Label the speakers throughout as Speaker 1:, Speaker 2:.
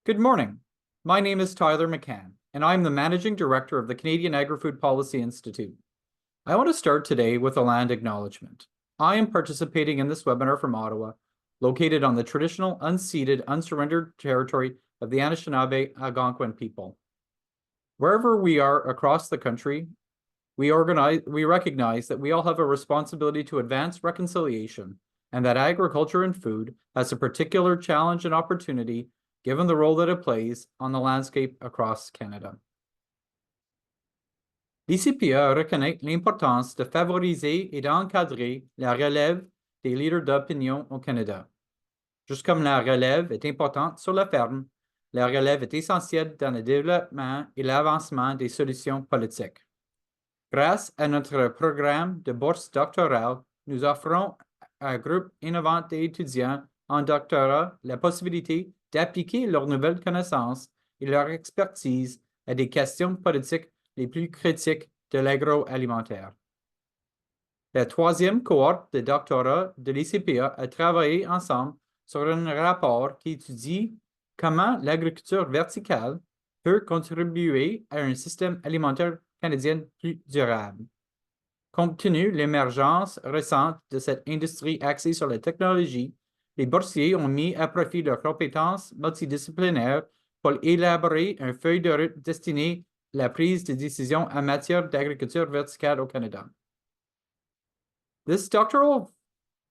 Speaker 1: Good morning. My name is Tyler McCann, and I'm the Managing Director of the Canadian Agri-Food Policy Institute. I want to start today with a land acknowledgement. I am participating in this webinar from Ottawa, located on the traditional, unceded, unsurrendered territory of the Anishinaabe Algonquin people. Wherever we are across the country, we recognize that we all have a responsibility to advance reconciliation, and that agriculture and food has a particular challenge and opportunity given the role that it plays on the landscape across Canada. L'ICPA reconnaît l'importance de favoriser et d'encadrer la relève des leaders d'opinion au Canada. Juste comme la relève est importante sur la ferme, la relève est essentielle dans le développement et l'avancement des solutions politiques. Grâce à notre programme de bourse doctorale, nous offrons à un groupe innovant d'étudiants en doctorat la possibilité d'appliquer leurs nouvelles connaissances et leur expertise à des questions politiques les plus critiques de l'agroalimentaire. La troisième cohorte de doctorat de l'ICPA a travaillé ensemble sur un rapport qui étudie comment l'agriculture verticale peut contribuer à un système alimentaire canadien plus durable. Compte tenu de l'émergence récente de cette industrie axée sur la technologie, les boursiers ont mis à profit leurs compétences multidisciplinaires pour élaborer une feuille de route destinée à la prise de décision en matière d'agriculture verticale au Canada. This doctoral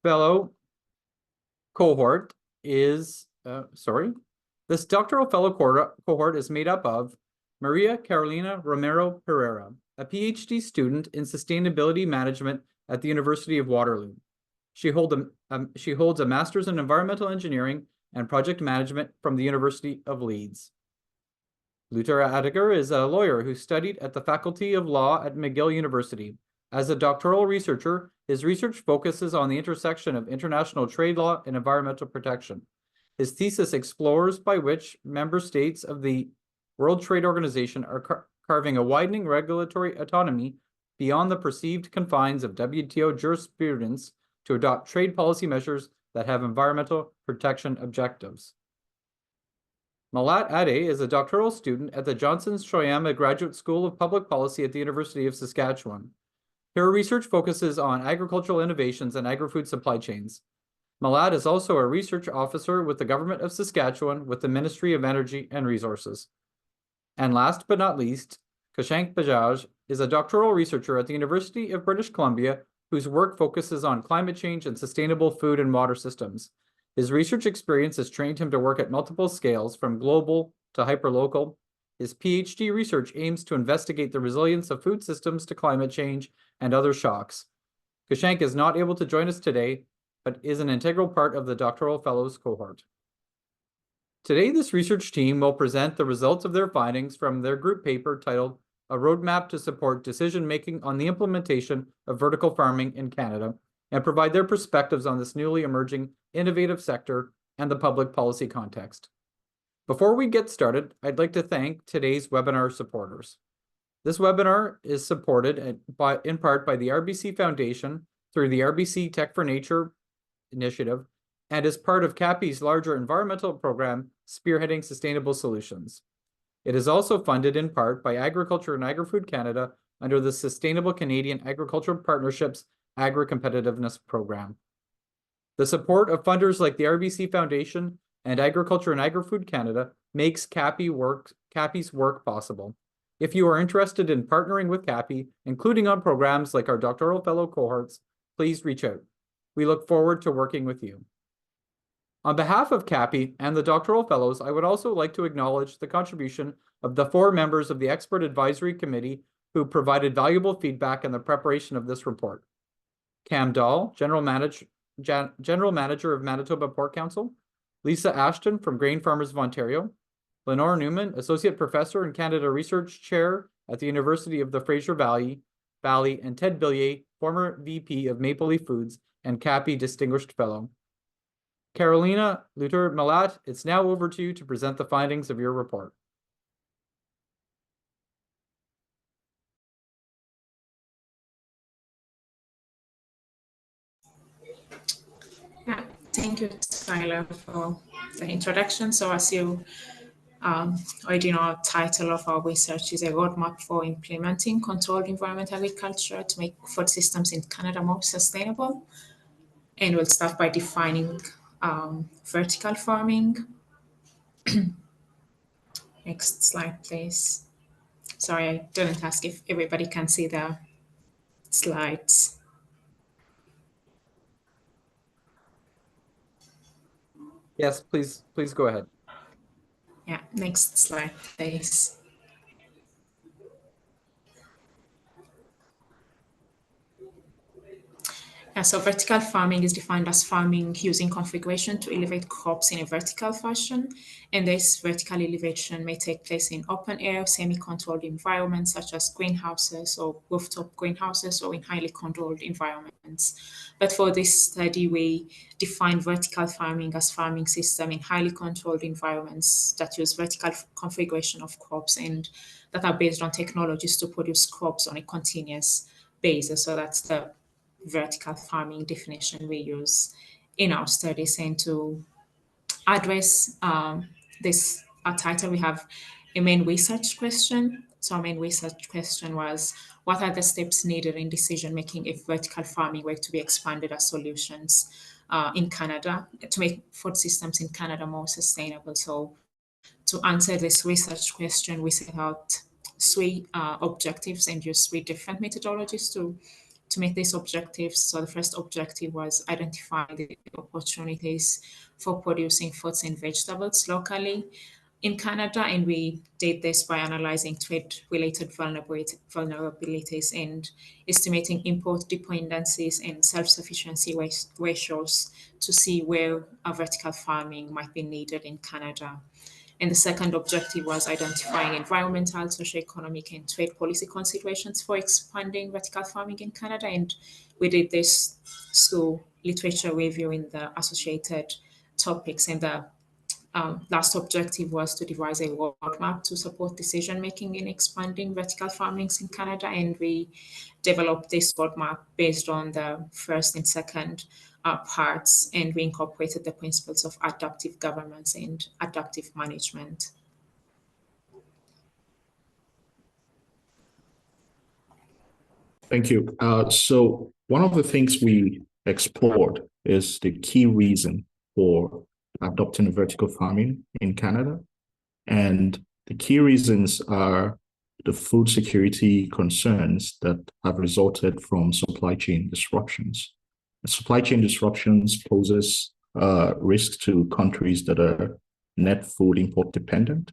Speaker 1: fellow cohort is made up of Maria Carolina Romero Pereira, a PhD student in sustainability management at the University of Waterloo. She holds a master's in environmental engineering and project management from the University of Leeds. Luther Addiger is a lawyer who studied at the Faculty of Law at McGill University. As a doctoral researcher, his research focuses on the intersection of international trade law and environmental protection. His thesis explores by which member states of the World Trade Organization are carving a widening regulatory autonomy beyond the perceived confines of WTO jurisprudence to adopt trade policy measures that have environmental protection objectives. Malat Ade is a doctoral student at the Johnson Shoyama Graduate School of Public Policy at the University of Saskatchewan. Her research focuses on agricultural innovations and agri-food supply chains. Malat is also a research officer with the Government of Saskatchewan with the Ministry of Energy and Resources. And last but not least, Kashank Bajaj is a doctoral researcher at the University of British Columbia whose work focuses on climate change and sustainable food and water systems. His research experience has trained him to work at multiple scales, from global to hyperlocal. His PhD research aims to investigate the resilience of food systems to climate change and other shocks. Kashank is not able to join us today, but is an integral part of the doctoral fellows cohort. Today, this research team will present the results of their findings from their group paper titled A Roadmap to Support Decision-Making on the Implementation of Vertical Farming in Canada, and provide their perspectives on this newly emerging innovative sector and the public policy context. Before we get started, I'd like to thank today's webinar supporters. This webinar is supported in part by the RBC Foundation through the RBC Tech for Nature initiative and is part of CAPI's larger environmental program, Spearheading Sustainable Solutions. It is also funded in part by Agriculture and Agri-Food Canada under the Sustainable Canadian Agricultural Partnerships Agri-Competitiveness Program. The support of funders like the RBC Foundation and Agriculture and Agri-Food Canada makes CAPI's work possible. If you are interested in partnering with CAPI, including on programs like our doctoral fellow cohorts, please reach out. We look forward to working with you. On behalf of CAPI and the doctoral fellows, I would also like to acknowledge the contribution of the 4 members of the Expert Advisory Committee who provided valuable feedback in the preparation of this report. Cam Dahl, General Manager of Manitoba Pork Council, Lisa Ashton from Grain Farmers of Ontario, Lenore Newman, Associate Professor and Canada Research Chair at the University of the Fraser Valley, and Ted Billier, former VP of Maple Leaf Foods and CAPI Distinguished Fellow. Carolina Luther Malat, it's now over to you to present the findings of your report.
Speaker 2: Yeah, thank you, Tyler, for the introduction. So as you Original title of our research is a roadmap for implementing controlled environment agriculture to make food systems in Canada more sustainable. And we'll start by defining vertical farming. Next slide, please. Sorry, I didn't ask if everybody can see the slides.
Speaker 1: Yes, please go ahead.
Speaker 2: Yeah, next slide, please. Yeah, so vertical farming is defined as farming using configuration to elevate crops in a vertical fashion. And this vertical elevation may take place in open air, semi-controlled environments such as greenhouses or rooftop greenhouses, or in highly controlled environments. But for this study, we define vertical farming as farming system in highly controlled environments that use vertical configuration of crops and that are based on technologies to produce crops on a continuous basis. So that's the vertical farming definition we use in our studies. And to address this title, we have a main research question. So our main research question was, what are the steps needed in decision making if vertical farming were to be expanded as solutions in Canada to make food systems in Canada more sustainable? So to answer this research question, we set out three objectives and use three different methodologies to meet these objectives. So the first objective was identifying the opportunities for producing fruits and vegetables locally in Canada, and we did this by analyzing trade-related vulnerabilities and estimating import dependencies and self-sufficiency ratios to see where a vertical farming might be needed in Canada. And the second objective was identifying environmental, socioeconomic, and trade policy considerations for expanding vertical farming in Canada. And we did this through literature review in the associated topics. And the last objective was to devise a roadmap to support decision making in expanding vertical farmings in Canada. And we developed this roadmap based on the first and second parts, and we incorporated the principles of adaptive governance and adaptive management.
Speaker 3: Thank you. So one of the things we explored is the key reason for adopting vertical farming in Canada. And the key reasons are the food security concerns that have resulted from supply chain disruptions. Supply chain disruptions poses risk to countries that are net food import dependent.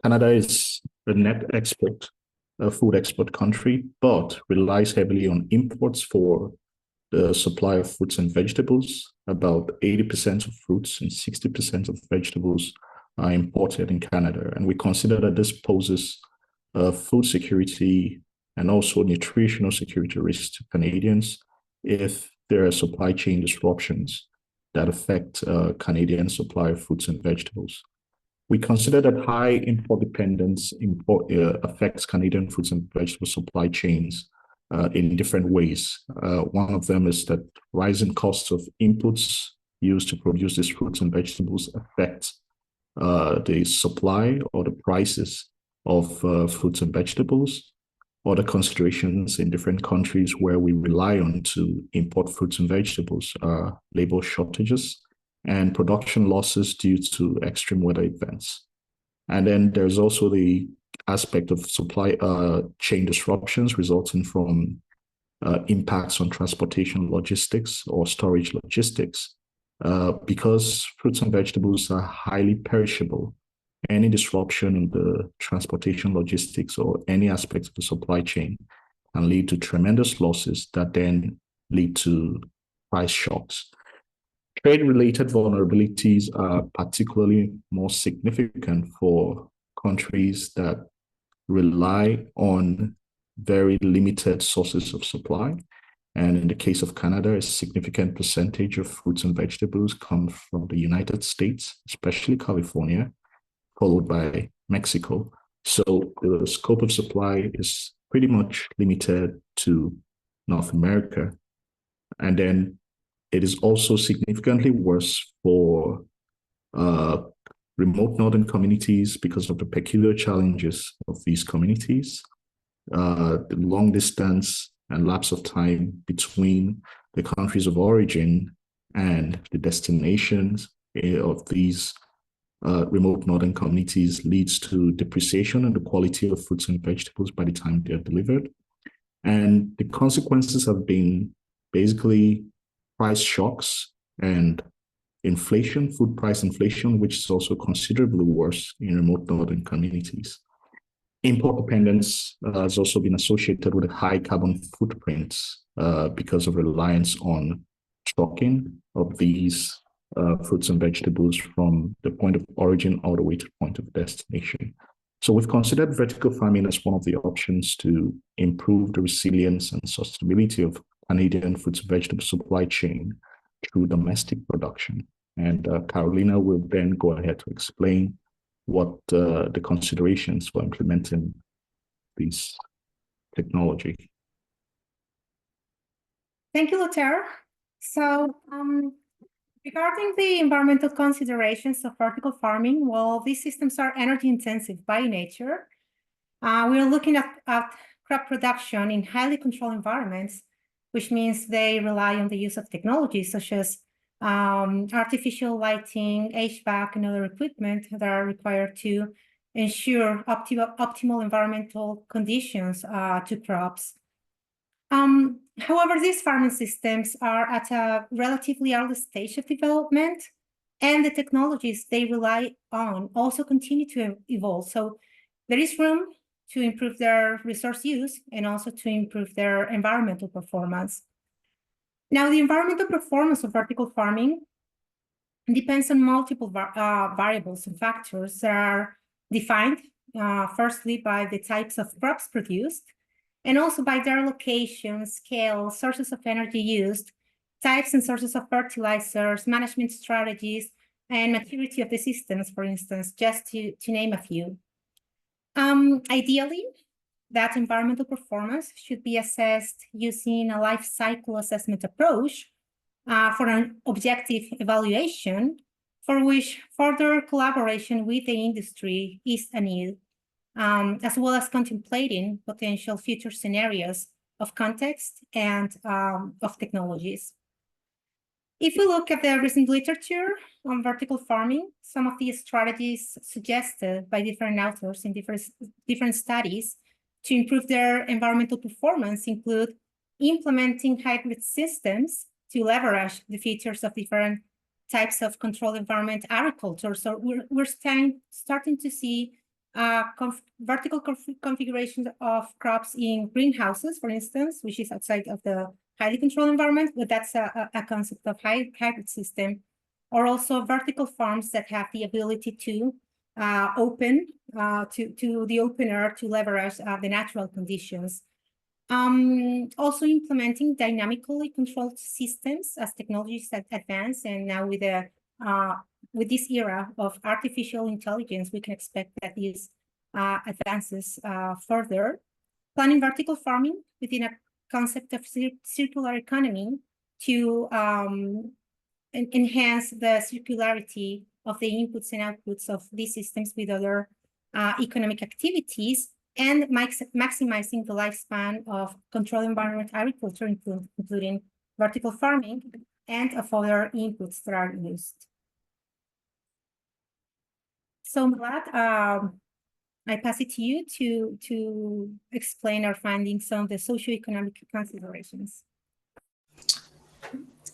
Speaker 3: Canada is a net export, a food export country, but relies heavily on imports for the supply of fruits and vegetables. About 80% of fruits and 60% of vegetables are imported in Canada. And we consider that this poses food security and also nutritional security risks to Canadians if there are supply chain disruptions that affect Canadian supply of fruits and vegetables. We consider that high import dependence affects Canadian fruits and vegetable supply chains in different ways. One of them is that rising costs of inputs used to produce these fruits and vegetables affect the supply or the prices of fruits and vegetables. Other considerations in different countries where we rely on to import fruits and vegetables are labor shortages and production losses due to extreme weather events. And then there's also the aspect of supply chain disruptions resulting from impacts on transportation logistics or storage logistics. Because fruits and vegetables are highly perishable, any disruption in the transportation logistics or any aspect of the supply chain can lead to tremendous losses that then lead to price shocks. Trade-related vulnerabilities are particularly more significant for countries that rely on very limited sources of supply. And in the case of Canada, a significant percentage of fruits and vegetables come from the United States, especially California, followed by Mexico. So the scope of supply is pretty much limited to North America. And then it is also significantly worse for remote northern communities because of the peculiar challenges of these communities, the long distance and lapse of time between the countries of origin and the destinations of these remote northern communities leads to depreciation in the quality of fruits and vegetables by the time they're delivered. And the consequences have been basically price shocks and inflation, food price inflation, which is also considerably worse in remote northern communities. Import dependence has also been associated with a high carbon footprint because of reliance on trucking of these fruits and vegetables from the point of origin all the way to the point of destination. So we've considered vertical farming as one of the options to improve the resilience and sustainability of Canadian fruits and vegetable supply chain through domestic production. And Carolina will then go ahead to explain what the considerations for implementing this technology.
Speaker 4: Thank you, Luther. So regarding the environmental considerations of vertical farming, well, these systems are energy intensive by nature. We are looking at crop production in highly controlled environments, which means they rely on the use of technologies such as artificial lighting, HVAC, and other equipment that are required to ensure optimal environmental conditions to crops. However, these farming systems are at a relatively early stage of development, and the technologies they rely on also continue to evolve. So there is room to improve their resource use and also to improve their environmental performance. Now, the environmental performance of vertical farming depends on multiple variables and factors that are defined, firstly, by the types of crops produced, and also by their location, scale, sources of energy used, types and sources of fertilizers, management strategies, and maturity of the systems, for instance, just to name a few. Ideally, that environmental performance should be assessed using a life cycle assessment approach for an objective evaluation, for which further collaboration with the industry is needed, as well as contemplating potential future scenarios of context and of technologies. If we look at the recent literature on vertical farming, some of the strategies suggested by different authors in different studies to improve their environmental performance include implementing hybrid systems to leverage the features of different types of controlled environment agriculture. So we're starting to see vertical configuration of crops in greenhouses, for instance, which is outside of the highly controlled environment, but that's a concept of hybrid system, or also vertical farms that have the ability to open to the open air to leverage the natural conditions. Also implementing dynamically controlled systems as technologies that advance, and now with this era of artificial intelligence, we can expect that these advances further. Planning vertical farming within a concept of circular economy to enhance the circularity of the inputs and outputs of these systems with other economic activities, and maximizing the lifespan of controlled environment agriculture, including vertical farming and of other inputs that are used. So Vlad, I pass it to you to explain our findings on the socioeconomic considerations.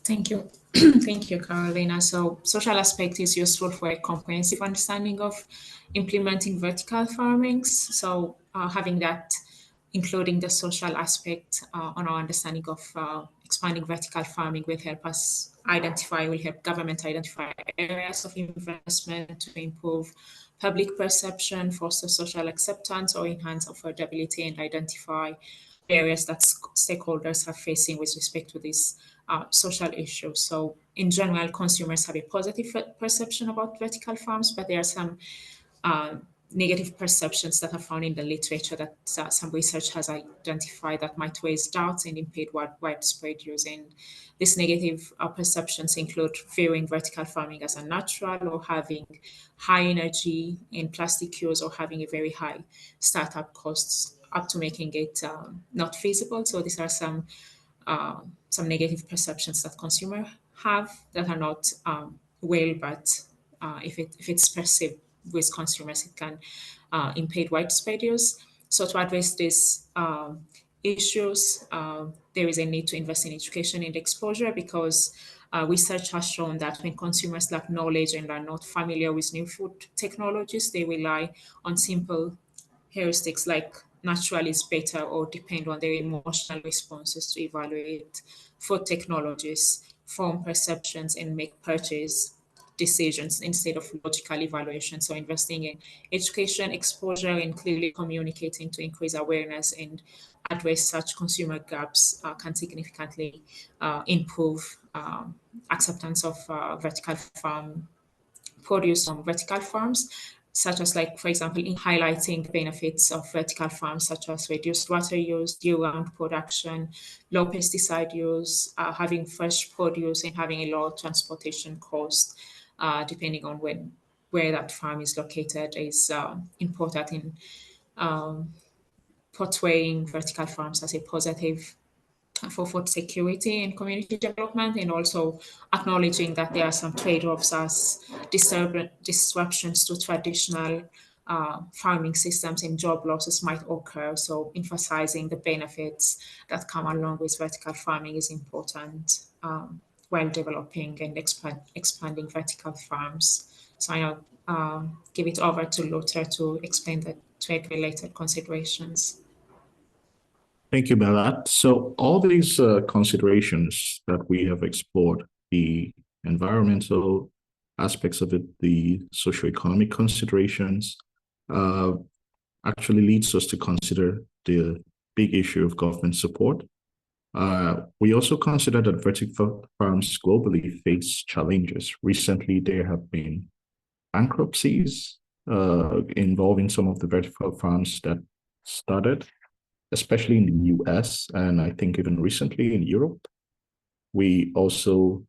Speaker 2: Thank you. Thank you, Carolina. So social aspect is useful for a comprehensive understanding of implementing vertical farmings. So having that, including the social aspect on our understanding of expanding vertical farming will help government identify areas of investment to improve public perception, foster social acceptance, or enhance affordability, and identify areas that stakeholders are facing with respect to these social issues. So in general, consumers have a positive perception about vertical farms, but there are some negative perceptions that are found in the literature that some research has identified that might raise doubts and impede widespread use. And these negative perceptions include viewing vertical farming as unnatural, or having high energy in plastic use, or having a very high startup costs, up to making it not feasible. So these are some negative perceptions that consumers have that are not real, but if it's perceived with consumers, it can impede widespread use. So to address these issues, there is a need to invest in education and exposure, because research has shown that when consumers lack knowledge and are not familiar with new food technologies, they rely on simple heuristics like natural is better, or depend on their emotional responses to evaluate food technologies, form perceptions, and make purchase decisions instead of logical evaluation. So investing in education, exposure, and clearly communicating to increase awareness and address such consumer gaps can significantly improve acceptance of vertical farm produce from vertical farms, such as, like, for example, in highlighting the benefits of vertical farms, such as reduced water use, year-round production, low pesticide use, having fresh produce, and having a low transportation cost, depending on where that farm is located, is important in portraying vertical farms as a positive for food security and community development, and also acknowledging that there are some trade-offs as disruptions to traditional farming systems and job losses might occur. So emphasizing the benefits that come along with vertical farming is important while developing and expanding vertical farms. So I'll give it over to Lothar to explain the trade-related considerations.
Speaker 3: Thank you, Belat. So all these considerations that we have explored, the environmental aspects of it, the socioeconomic considerations, actually leads us to consider the big issue of government support. We also consider that vertical farms globally face challenges. Recently, there have been bankruptcies involving some of the vertical farms that started, especially in the US, and I think even recently in Europe. We also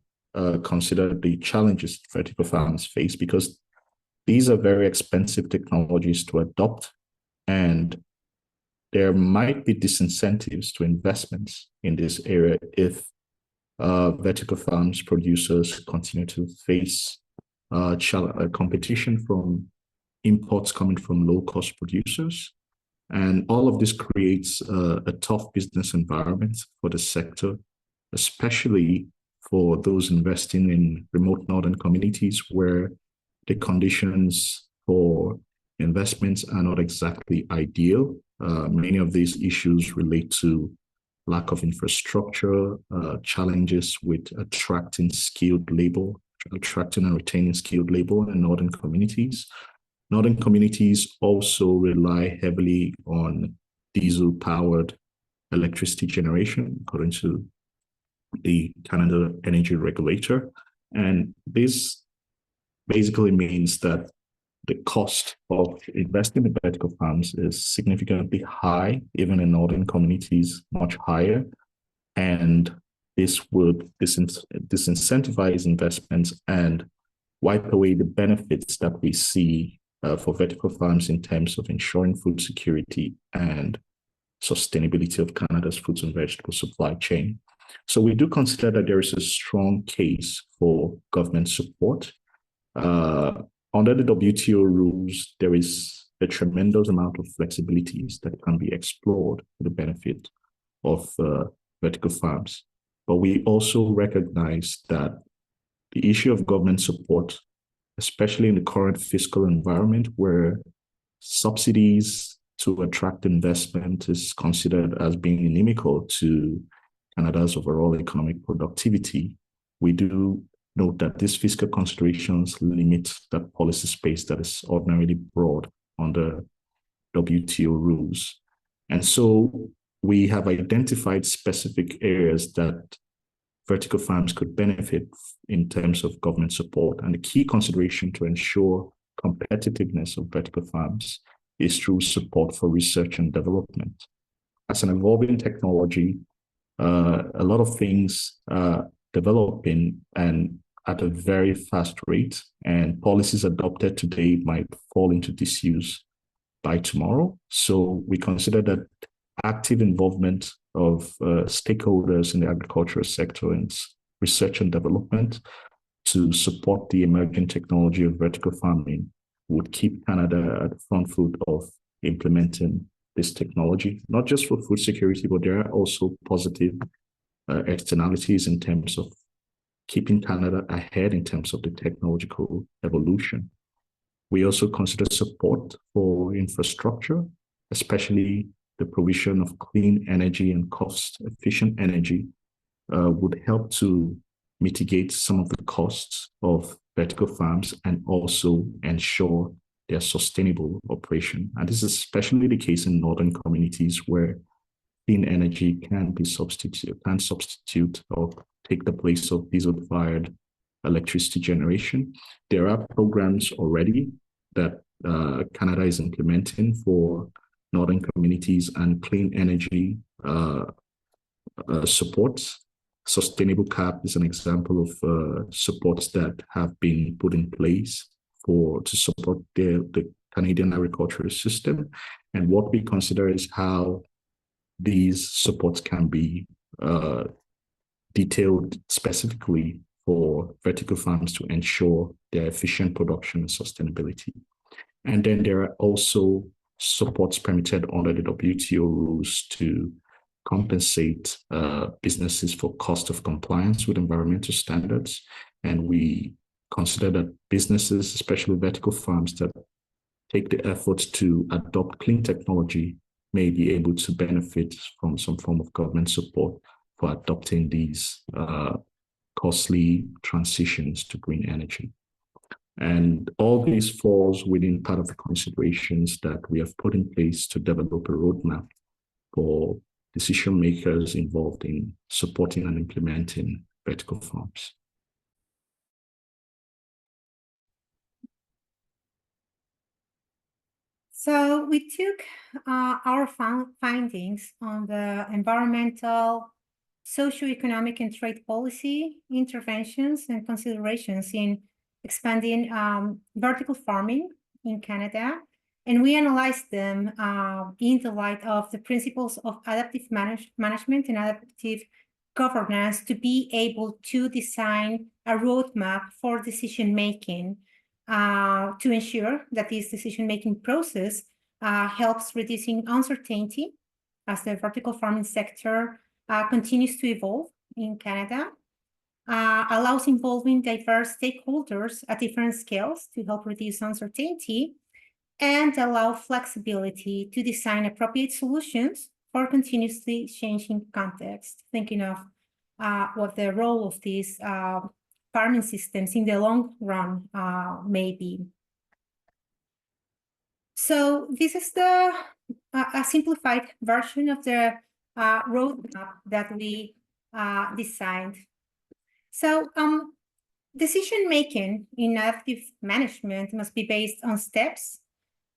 Speaker 3: consider the challenges vertical farms face, because these are very expensive technologies to adopt, and there might be disincentives to investments in this area if vertical farms producers continue to face competition from imports coming from low-cost producers. And all of this creates a tough business environment for the sector, especially for those investing in remote northern communities where the conditions for investments are not exactly ideal. Many of these issues relate to lack of infrastructure, challenges with attracting and retaining skilled labor in northern communities. Northern communities also rely heavily on diesel-powered electricity generation, according to the Canada Energy Regulator. And this basically means that the cost of investing in vertical farms is significantly high, even in northern communities, much higher. And this would disincentivize investments and wipe away the benefits that we see for vertical farms in terms of ensuring food security and sustainability of Canada's fruits and vegetable supply chain. So we do consider that there is a strong case for government support. Under the WTO rules, there is a tremendous amount of flexibilities that can be explored for the benefit of vertical farms. But we also recognize that the issue of government support, especially in the current fiscal environment where subsidies to attract investment is considered as being inimical to Canada's overall economic productivity, we do note that these fiscal considerations limit that policy space that is ordinarily broad under WTO rules. And so we have identified specific areas that vertical farms could benefit in terms of government support. And the key consideration to ensure competitiveness of vertical farms is through support for research and development. As an evolving technology, a lot of things are developing and at a very fast rate, and policies adopted today might fall into disuse by tomorrow. So we consider that active involvement of stakeholders in the agricultural sector and research and development to support the emerging technology of vertical farming would keep Canada at the front foot of implementing this technology, not just for food security, but there are also positive externalities in terms of keeping Canada ahead in terms of the technological evolution. We also consider support for infrastructure, especially the provision of clean energy and cost-efficient energy would help to mitigate some of the costs of vertical farms and also ensure their sustainable operation. And this is especially the case in northern communities where clean energy can substitute or take the place of diesel-fired electricity generation. There are programs already that Canada is implementing for northern communities and clean energy supports. Sustainable CAP is an example of supports that have been put in place to support the Canadian agricultural system. And what we consider is how these supports can be detailed specifically for vertical farms to ensure their efficient production and sustainability. And then there are also supports permitted under the WTO rules to compensate businesses for cost of compliance with environmental standards. And we consider that businesses, especially vertical farms that take the effort to adopt clean technology, may be able to benefit from some form of government support for adopting these costly transitions to green energy. And all these falls within part of the considerations that we have put in place to develop a roadmap for decision makers involved in supporting and implementing vertical farms.
Speaker 4: So we took our findings on the environmental, socioeconomic, and trade policy interventions and considerations in expanding vertical farming in Canada, and we analyzed them in the light of the principles of adaptive management and adaptive governance to be able to design a roadmap for decision-making to ensure that this decision-making process helps reducing uncertainty as the vertical farming sector continues to evolve in Canada, allows involving diverse stakeholders at different scales to help reduce uncertainty, and allow flexibility to design appropriate solutions for continuously changing context, thinking of what the role of these farming systems in the long run may be. So this is a simplified version of the roadmap that we designed. So decision-making in adaptive management must be based on steps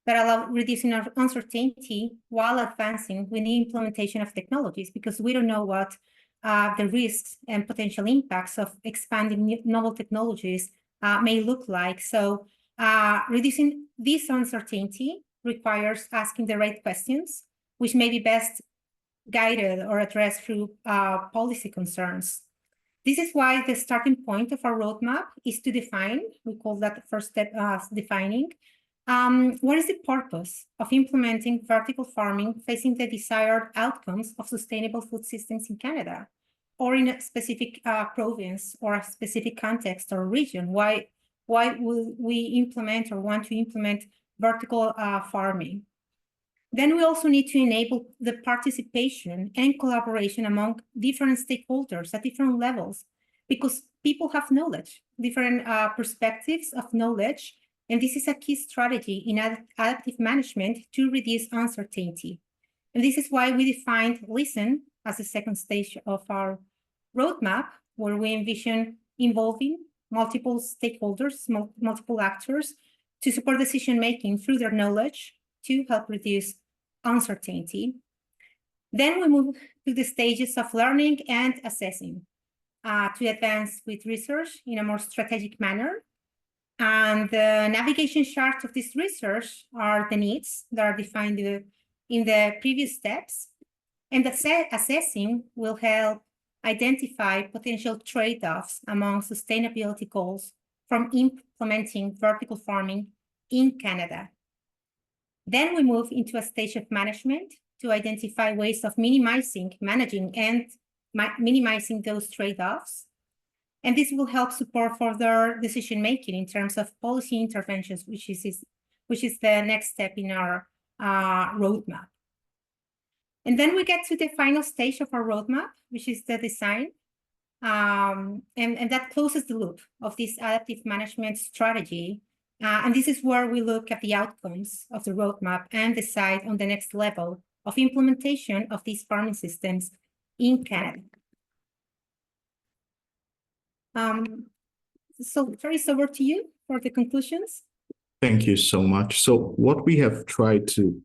Speaker 4: that allow reducing our uncertainty while advancing with the implementation of technologies, because we don't know what the risks and potential impacts of expanding novel technologies may look like. So reducing this uncertainty requires asking the right questions, which may be best guided or addressed through policy concerns. This is why the starting point of our roadmap is to define, we call that the first step, defining, what is the purpose of implementing vertical farming facing the desired outcomes of sustainable food systems in Canada, or in a specific province or a specific context or region? Why will we implement or want to implement vertical farming? Then we also need to enable the participation and collaboration among different stakeholders at different levels, because people have knowledge, different perspectives of knowledge, and this is a key strategy in adaptive management to reduce uncertainty. And this is why we defined listen as the second stage of our roadmap, where we envision involving multiple stakeholders, multiple actors, to support decision-making through their knowledge to help reduce uncertainty. Then we move to the stages of learning and assessing to advance with research in a more strategic manner. And the navigation chart of this research are the needs that are defined in the previous steps. And assessing will help identify potential trade-offs among sustainability goals from implementing vertical farming in Canada. Then we move into a stage of management to identify ways of managing and minimizing those trade-offs. And this will help support further decision-making in terms of policy interventions, which is the next step in our roadmap. And then we get to the final stage of our roadmap, which is the design. And that closes the loop of this adaptive management strategy. And this is where we look at the outcomes of the roadmap and decide on the next level of implementation of these farming systems in Canada. So Trace, over to you for the conclusions.
Speaker 3: Thank you so much. So what we have tried to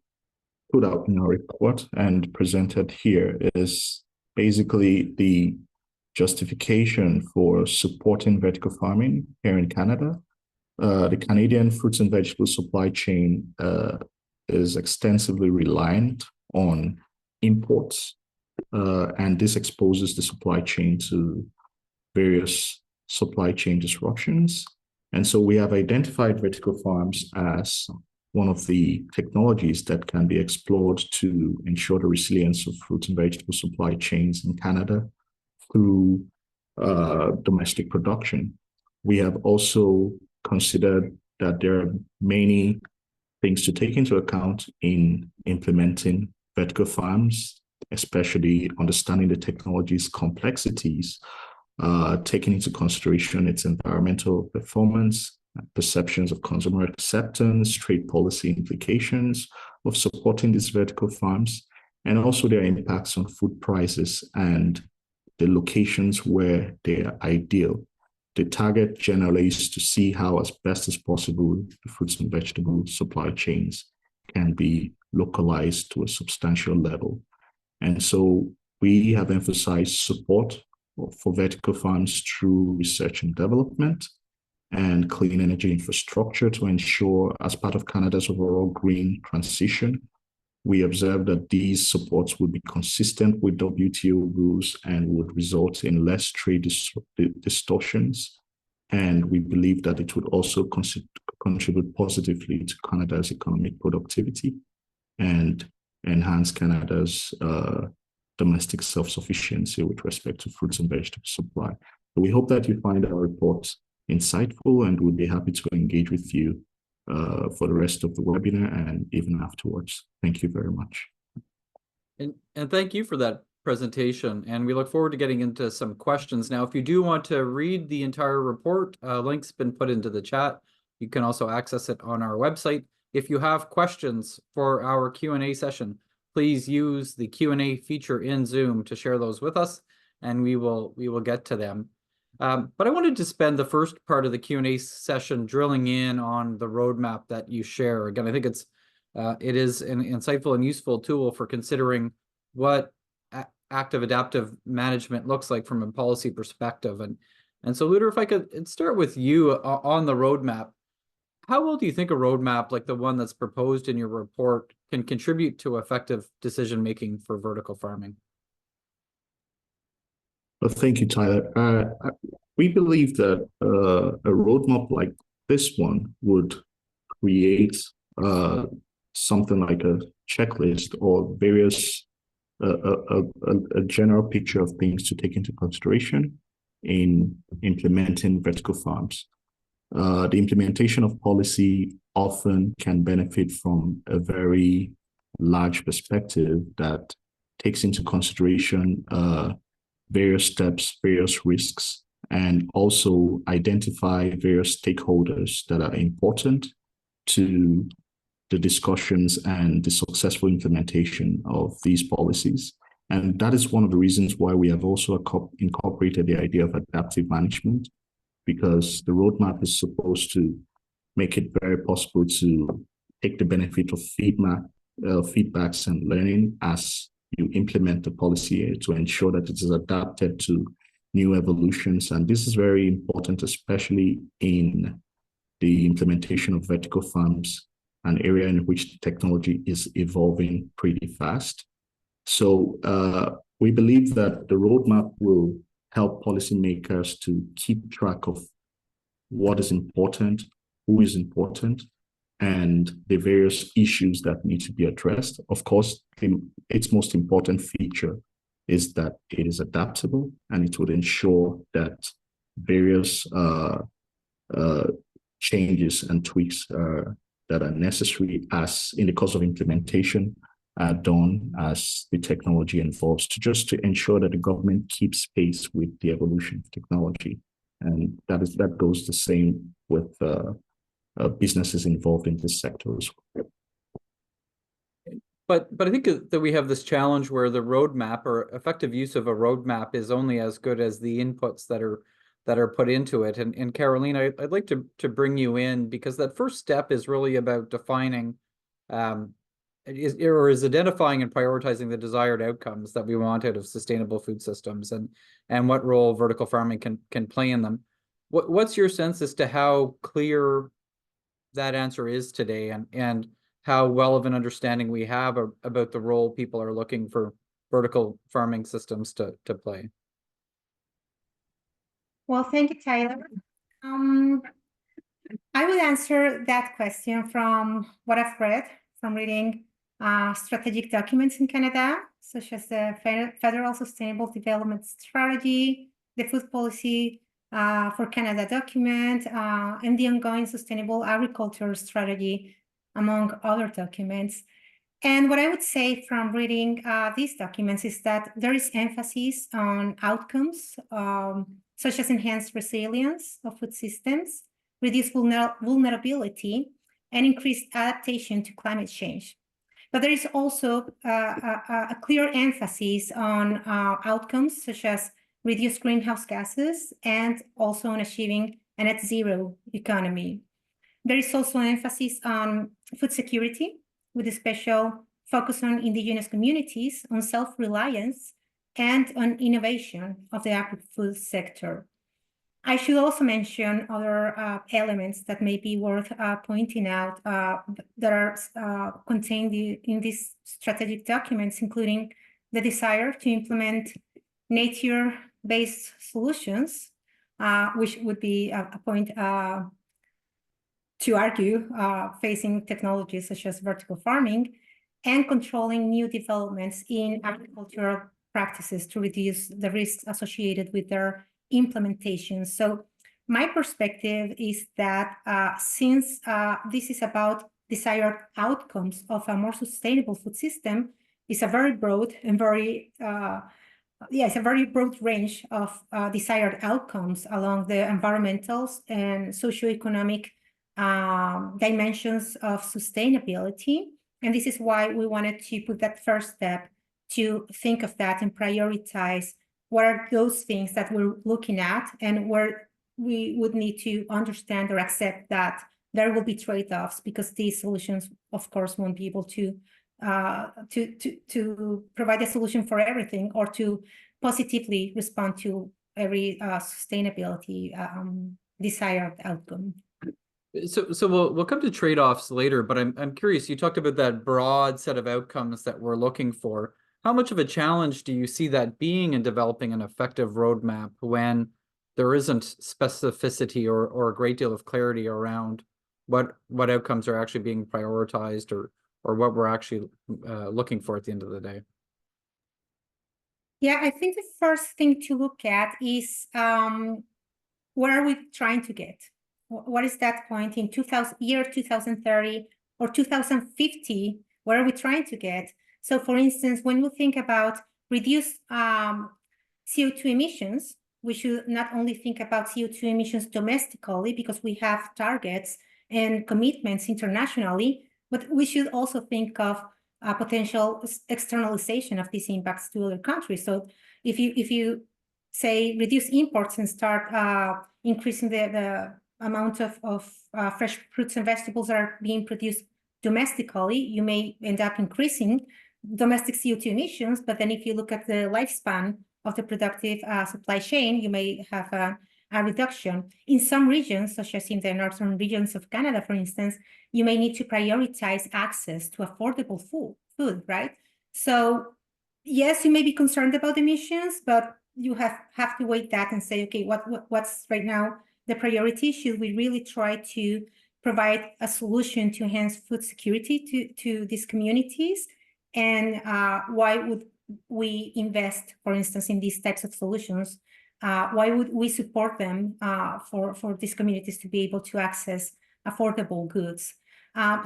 Speaker 3: put out in our report and presented here is basically the justification for supporting vertical farming here in Canada. The Canadian fruits and vegetable supply chain is extensively reliant on imports, and this exposes the supply chain to various supply chain disruptions. And so we have identified vertical farms as one of the technologies that can be explored to ensure the resilience of fruits and vegetable supply chains in Canada through domestic production. We have also considered that there are many things to take into account in implementing vertical farms, especially understanding the technology's complexities, taking into consideration its environmental performance, perceptions of consumer acceptance, trade policy implications of supporting these vertical farms, and also their impacts on food prices and the locations where they are ideal. The target generally is to see how, as best as possible, the fruits and vegetable supply chains can be localized to a substantial level. And so we have emphasized support for vertical farms through research and development and clean energy infrastructure to ensure, as part of Canada's overall green transition, we observe that these supports would be consistent with WTO rules and would result in less trade distortions. And we believe that it would also contribute positively to Canada's economic productivity and enhance Canada's domestic self-sufficiency with respect to fruits and vegetable supply. So we hope that you find our report insightful, and we'll be happy to engage with you for the rest of the webinar and even afterwards. Thank you very much.
Speaker 1: And thank you for that presentation. And we look forward to getting into some questions. Now, if you do want to read the entire report, link's been put into the chat. You can also access it on our website. If you have questions for our Q&A session, please use the Q&A feature in Zoom to share those with us, and we will get to them. But I wanted to spend the first part of the Q&A session drilling in on the roadmap that you share. Again, I think it is an insightful and useful tool for considering what active adaptive management looks like from a policy perspective. And so, Luder, if I could start with you on the roadmap, how well do you think a roadmap like the one that's proposed in your report can contribute to effective decision-making for vertical farming?
Speaker 3: Well, thank you, Tyler. We believe that a roadmap like this one would create something like a checklist or various a general picture of things to take into consideration in implementing vertical farms. The implementation of policy often can benefit from a very large perspective that takes into consideration various steps, various risks, and also identify various stakeholders that are important to the discussions and the successful implementation of these policies. And that is one of the reasons why we have also incorporated the idea of adaptive management, because the roadmap is supposed to make it very possible to take the benefit of feedbacks and learning as you implement the policy to ensure that it is adapted to new evolutions. And this is very important, especially in the implementation of vertical farms, an area in which technology is evolving pretty fast. So we believe that the roadmap will help policymakers to keep track of what is important, who is important, and the various issues that need to be addressed. Of course, its most important feature is that it is adaptable, and it would ensure that various changes and tweaks that are necessary as in the course of implementation are done as the technology evolves, to ensure that the government keeps pace with the evolution of technology. And that goes the same with businesses involved in this sector as well.
Speaker 1: But I think that we have this challenge where the roadmap or effective use of a roadmap is only as good as the inputs that are put into it. And Carolina, I'd like to bring you in, because that first step is really about defining is identifying and prioritizing the desired outcomes that we want out of sustainable food systems, and what role vertical farming can play in them. What's your sense as to how clear that answer is today, and how well of an understanding we have about the role people are looking for vertical farming systems to play?
Speaker 4: Well, thank you, Tyler. I will answer that question from what I've read from reading strategic documents in Canada, such as the Federal Sustainable Development Strategy, the Food Policy for Canada document, and the ongoing Sustainable Agriculture Strategy, among other documents. And what I would say from reading these documents is that there is emphasis on outcomes, such as enhanced resilience of food systems, reduced vulnerability, and increased adaptation to climate change. But there is also a clear emphasis on outcomes such as reduced greenhouse gases, and also on achieving a net zero economy. There is also an emphasis on food security, with a special focus on indigenous communities, on self-reliance, and on innovation of the agri-food sector. I should also mention other elements that may be worth pointing out that are contained in these strategic documents, including the desire to implement nature-based solutions, which would be a point to argue facing technologies such as vertical farming, and controlling new developments in agricultural practices to reduce the risks associated with their implementation. So my perspective is that since this is about desired outcomes of a more sustainable food system, it's a very broad and it's a very broad range of desired outcomes along the environmental and socioeconomic dimensions of sustainability. And this is why we wanted to put that first step to think of that and prioritize what are those things that we're looking at, and where we would need to understand or accept that there will be trade-offs, because these solutions, of course, won't be able to provide a solution for everything, or to positively respond to every sustainability desired outcome.
Speaker 1: So we'll come to trade-offs later, but I'm curious, you talked about that broad set of outcomes that we're looking for. How much of a challenge do you see that being in developing an effective roadmap when there isn't specificity or a great deal of clarity around what outcomes are actually being prioritized, or what we're actually looking for at the end of the day?
Speaker 4: Yeah, I think the first thing to look at is what are we trying to get? What is that point in 2030 or 2050? What are we trying to get? So, for instance, when we think about reduced CO2 emissions, we should not only think about CO2 emissions domestically, because we have targets and commitments internationally, but we should also think of potential externalization of these impacts to other countries. So if you say reduce imports and start increasing the amount of fresh fruits and vegetables are being produced domestically, you may end up increasing domestic CO2 emissions. But then if you look at the lifespan of the productive supply chain, you may have a reduction. In some regions, such as in the northern regions of Canada, for instance, you may need to prioritize access to affordable food, right? So yes, you may be concerned about emissions, but you have to weigh that and say, okay, what's right now the priority? Should we really try to provide a solution to enhance food security to these communities? And why would we invest, for instance, in these types of solutions? Why would we support them for these communities to be able to access affordable goods?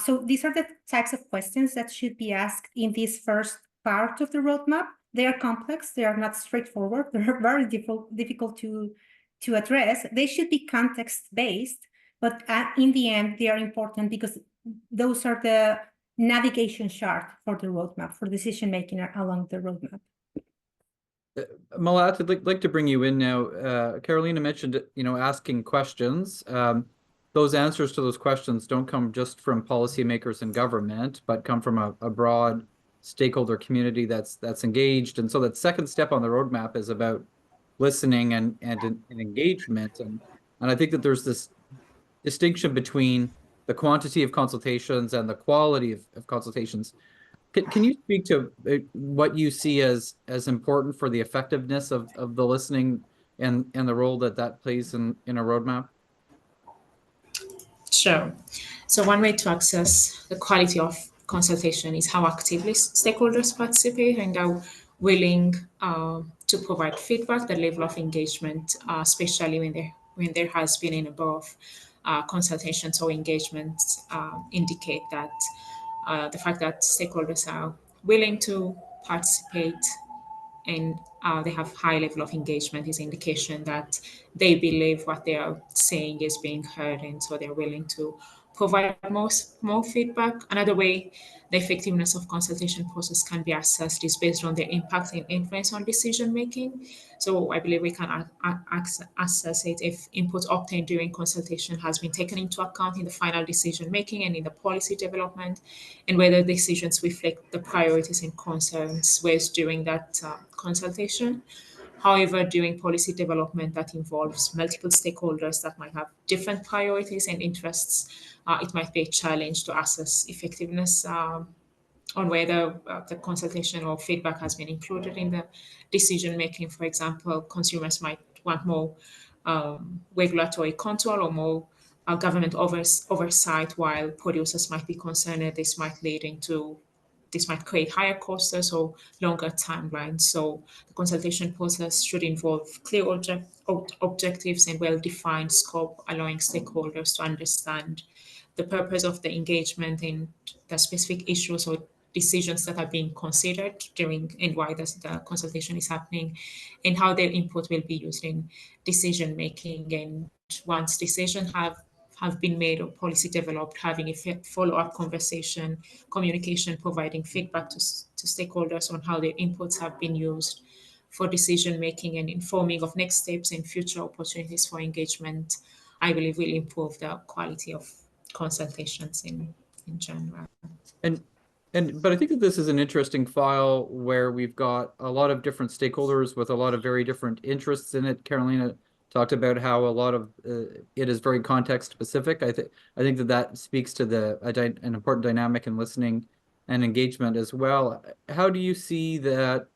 Speaker 4: So these are the types of questions that should be asked in this first part of the roadmap. They are complex, they are not straightforward, they're very difficult to address. They should be context-based, but in the end, they are important because those are the navigation chart for the roadmap, for decision-making along the roadmap.
Speaker 1: Malat, I'd like to bring you in now. Carolina mentioned, asking questions. Those answers to those questions don't come just from policymakers and government, but come from a broad stakeholder community that's engaged. And so that second step on the roadmap is about listening and engagement. And I think that there's this distinction between the quantity of consultations and the quality of consultations. Can you speak to what you see as important for the effectiveness of the listening and the role that plays in a roadmap?
Speaker 2: Sure. So one way to assess the quality of consultation is how actively stakeholders participate and how willing to provide feedback, the level of engagement, especially when there has been an above consultations or engagements indicate that the fact that stakeholders are willing to participate and they have high level of engagement is indication that they believe what they are saying is being heard, and so they're willing to provide more feedback. Another way the effectiveness of consultation process can be assessed is based on their impact and influence on decision making. So I believe we can assess it if input obtained during consultation has been taken into account in the final decision making and in the policy development, and whether decisions reflect the priorities and concerns raised during that consultation. However, during policy development that involves multiple stakeholders that might have different priorities and interests, it might be a challenge to assess effectiveness on whether the consultation or feedback has been included in the decision making. For example, consumers might want more regulatory control or more government oversight, while producers might be concerned that this might create higher costs or longer timelines. So the consultation process should involve clear objectives and well-defined scope, allowing stakeholders to understand the purpose of the engagement and the specific issues or decisions that are being considered during and why the consultation is happening, and how their input will be used in decision making. And once decisions have been made or policy developed, having a follow-up conversation, communication, providing feedback to stakeholders on how their inputs have been used for decision making and informing of next steps and future opportunities for engagement, I believe will improve the quality of consultations in general.
Speaker 1: But I think that this is an interesting file where we've got a lot of different stakeholders with a lot of very different interests in it. Carolina talked about how a lot of it is very context specific. I think that speaks to an important dynamic in listening and engagement as well. How do you see that?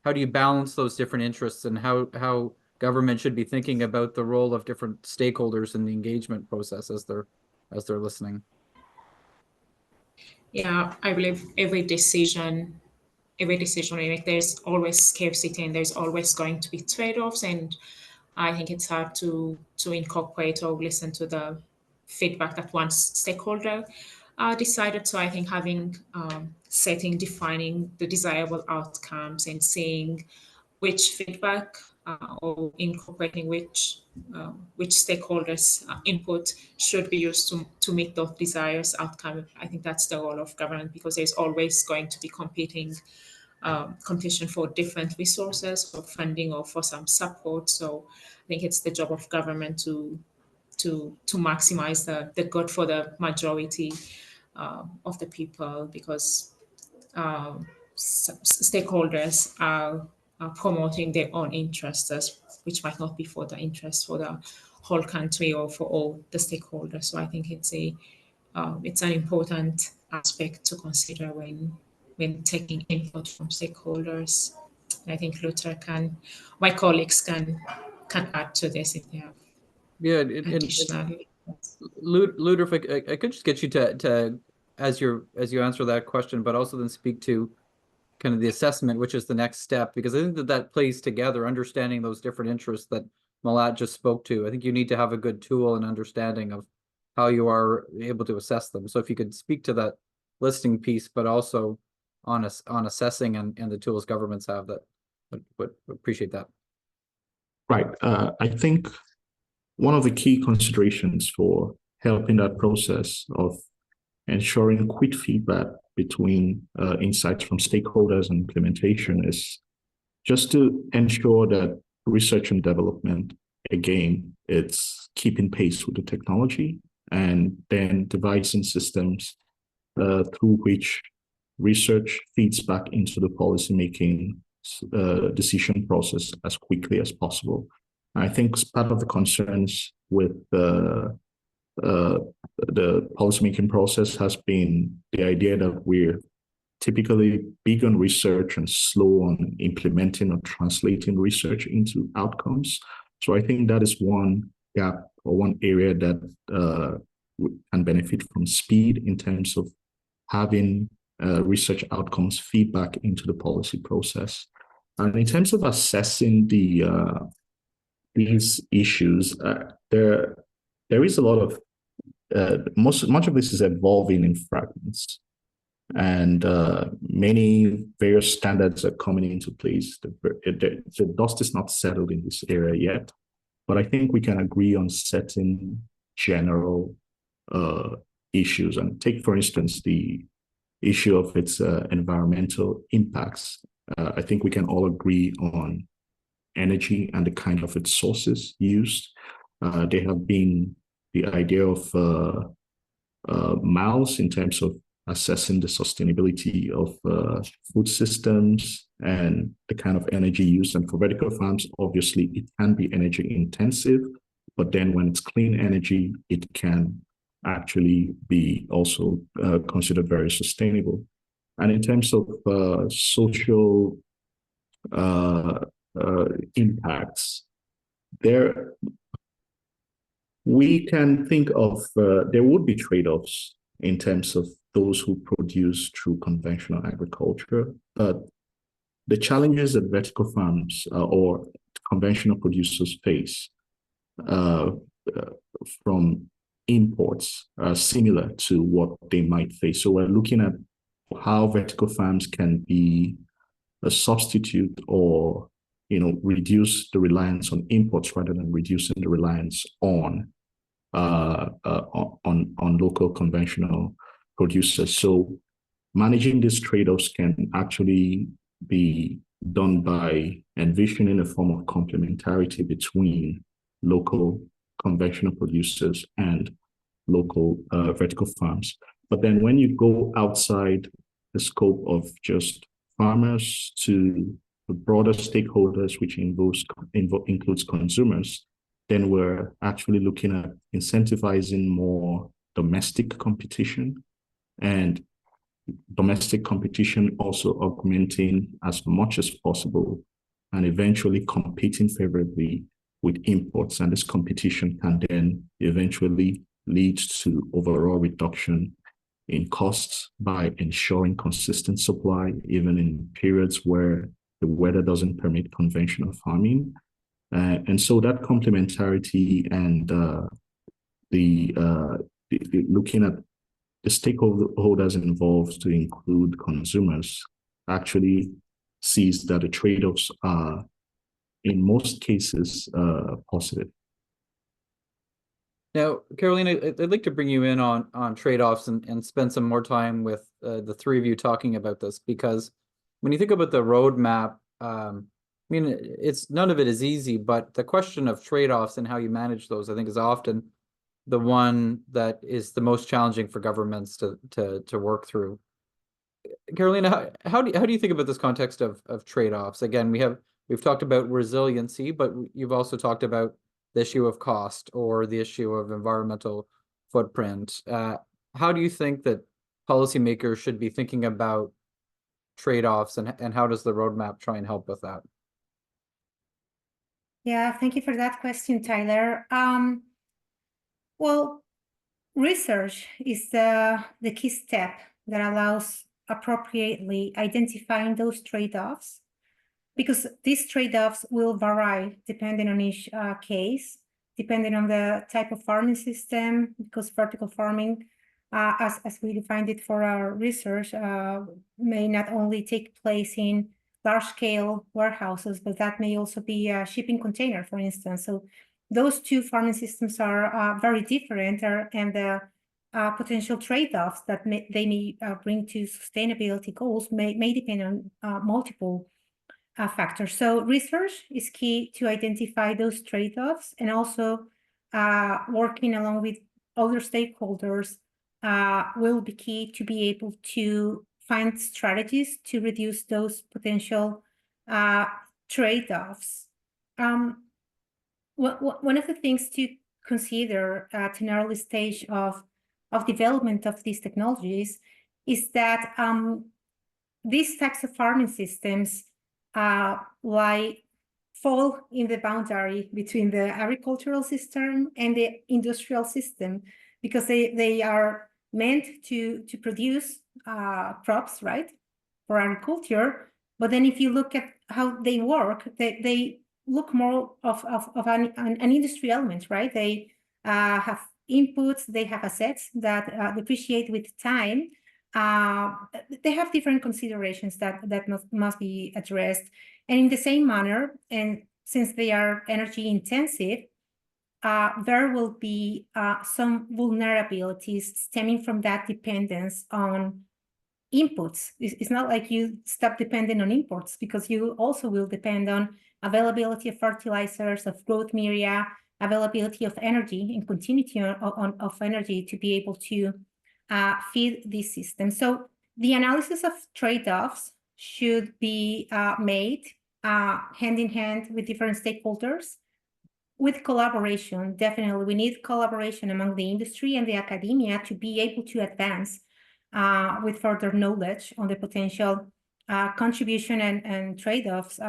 Speaker 1: How do you balance those different interests, and how government should be thinking about the role of different stakeholders in the engagement process as they're listening?
Speaker 2: Yeah, I believe every decision we make, there's always scarcity and there's always going to be trade-offs, and I think it's hard to incorporate or listen to the feedback that one stakeholder decided. So I think having defining the desirable outcomes and seeing which feedback or incorporating which stakeholders' input should be used to meet those desires outcome. I think that's the role of government, because there's always going to be competition for different resources, for funding, or for some support. So I think it's the job of government to to maximize the good for the majority of the people, because stakeholders are promoting their own interests, which might not be for the interest for the whole country or for all the stakeholders. So I think it's an important aspect to consider when taking input from stakeholders. And I think my colleagues can add to this if they have additional.
Speaker 1: Luder, if I could just get you to as you answer that question, but also then speak to kind of the assessment, which is the next step, because I think that plays together, understanding those different interests that Malat just spoke to. I think you need to have a good tool and understanding of how you are able to assess them. So if you could speak to that listing piece, but also on assessing and the tools governments have, that would appreciate that.
Speaker 3: Right. I think one of the key considerations for helping that process of ensuring quick feedback between insights from stakeholders and implementation is just to ensure that research and development, again, it's keeping pace with the technology, and then devising systems through which research feeds back into the policymaking decision process as quickly as possible. I think part of the concerns with the policymaking process has been the idea that we're typically big on research and slow on implementing or translating research into outcomes. So I think that is one gap or one area that can benefit from speed in terms of having research outcomes feedback into the policy process. And in terms of assessing these issues, there is a lot of much of this is evolving in fragments, and many various standards are coming into place. The dust is not settled in this area yet, but I think we can agree on certain general issues. And take, for instance, the issue of its environmental impacts. I think we can all agree on energy and the kind of its sources used. There have been the idea of MALs in terms of assessing the sustainability of food systems and the kind of energy used. And for vertical farms, obviously, it can be energy intensive, but then when it's clean energy, it can actually be also considered very sustainable. And in terms of social impacts, we can think of, there would be trade-offs in terms of those who produce through conventional agriculture, but the challenges that vertical farms or conventional producers face from imports are similar to what they might face. So we're looking at how vertical farms can be a substitute or reduce the reliance on imports rather than reducing the reliance on local conventional producers. So managing these trade-offs can actually be done by envisioning a form of complementarity between local conventional producers and local vertical farms. But then when you go outside the scope of just farmers to the broader stakeholders, which includes consumers, then we're actually looking at incentivizing more domestic competition, and domestic competition also augmenting as much as possible and eventually competing favorably with imports. And this competition can then eventually lead to overall reduction in costs by ensuring consistent supply, even in periods where the weather doesn't permit conventional farming. And so that complementarity and looking at the stakeholders involved to include consumers actually sees that the trade-offs are, in most cases, positive.
Speaker 1: Now, Carolina, I'd like to bring you in on trade-offs and spend some more time with the three of you talking about this, because when you think about the roadmap, I mean, none of it is easy, but the question of trade-offs and how you manage those, I think, is often the one that is the most challenging for governments to work through. Carolina, how do you think about this context of trade-offs? Again, we've talked about resiliency, but you've also talked about the issue of cost or the issue of environmental footprint. How do you think that policymakers should be thinking about trade-offs, and how does the roadmap try and help with that?
Speaker 4: Yeah, thank you for that question, Tyler. Well, research is the key step that allows appropriately identifying those trade-offs, because these trade-offs will vary depending on each case, depending on the type of farming system, because vertical farming, as we defined it for our research, may not only take place in large-scale warehouses, but that may also be a shipping container, for instance. So those two farming systems are very different, and the potential trade-offs that they may bring to sustainability goals may depend on multiple factors. So research is key to identify those trade-offs, and also working along with other stakeholders will be key to be able to find strategies to reduce those potential trade-offs. One of the things to consider at an early stage of development of these technologies is that these types of farming systems fall in the boundary between the agricultural system and the industrial system, because they are meant to produce crops, right, for agriculture. But then if you look at how they work, they look more of an industry element, right? They have inputs, they have assets that depreciate with time. They have different considerations that must be addressed. And in the same manner, and since they are energy intensive, there will be some vulnerabilities stemming from that dependence on inputs. It's not like you stop depending on imports, because you also will depend on availability of fertilizers, of growth media, availability of energy, and continuity of energy to be able to feed this system. So the analysis of trade-offs should be made hand in hand with different stakeholders, with collaboration. Definitely, we need collaboration among the industry and the academia to be able to advance with further knowledge on the potential contribution and trade-offs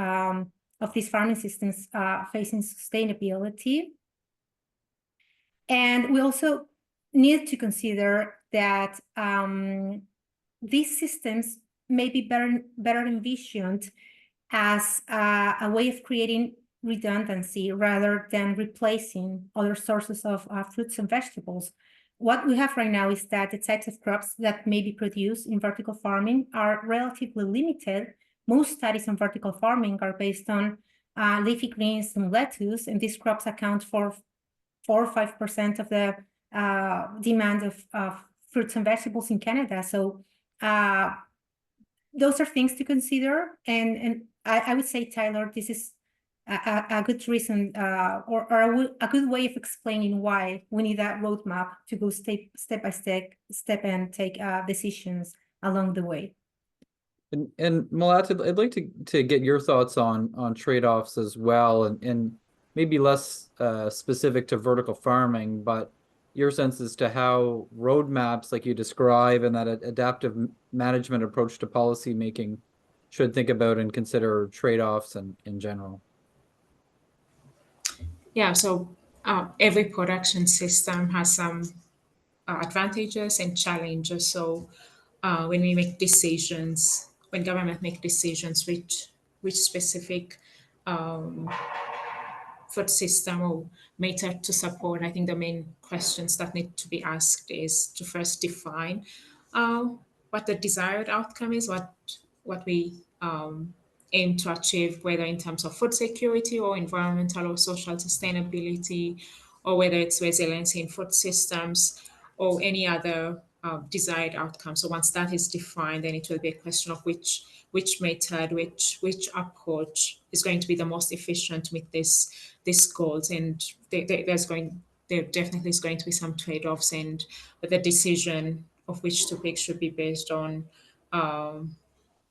Speaker 4: of these farming systems facing sustainability. And we also need to consider that these systems may be better envisioned as a way of creating redundancy rather than replacing other sources of fruits and vegetables. What we have right now is that the types of crops that may be produced in vertical farming are relatively limited. Most studies on vertical farming are based on leafy greens and lettuce, and these crops account for 4 or 5% of the demand of fruits and vegetables in Canada. So those are things to consider. And I would say, Tyler, this is a good reason or a good way of explaining why we need that roadmap to go step by step and take decisions along the way.
Speaker 1: And Malat, I'd like to get your thoughts on trade-offs as well, and maybe less specific to vertical farming, but your sense as to how roadmaps like you describe and that adaptive management approach to policy making should think about and consider trade-offs in general.
Speaker 2: Yeah, so every production system has some advantages and challenges. So when we make decisions, when government make decisions which specific food system or method to support, I think the main questions that need to be asked is to first define what the desired outcome is, what we aim to achieve, whether in terms of food security or environmental or social sustainability, or whether it's resiliency in food systems or any other desired outcome. So once that is defined, then it will be a question of which method, which approach is going to be the most efficient with these goals. And there's going there definitely is going to be some trade-offs, but the decision of which to pick should be based on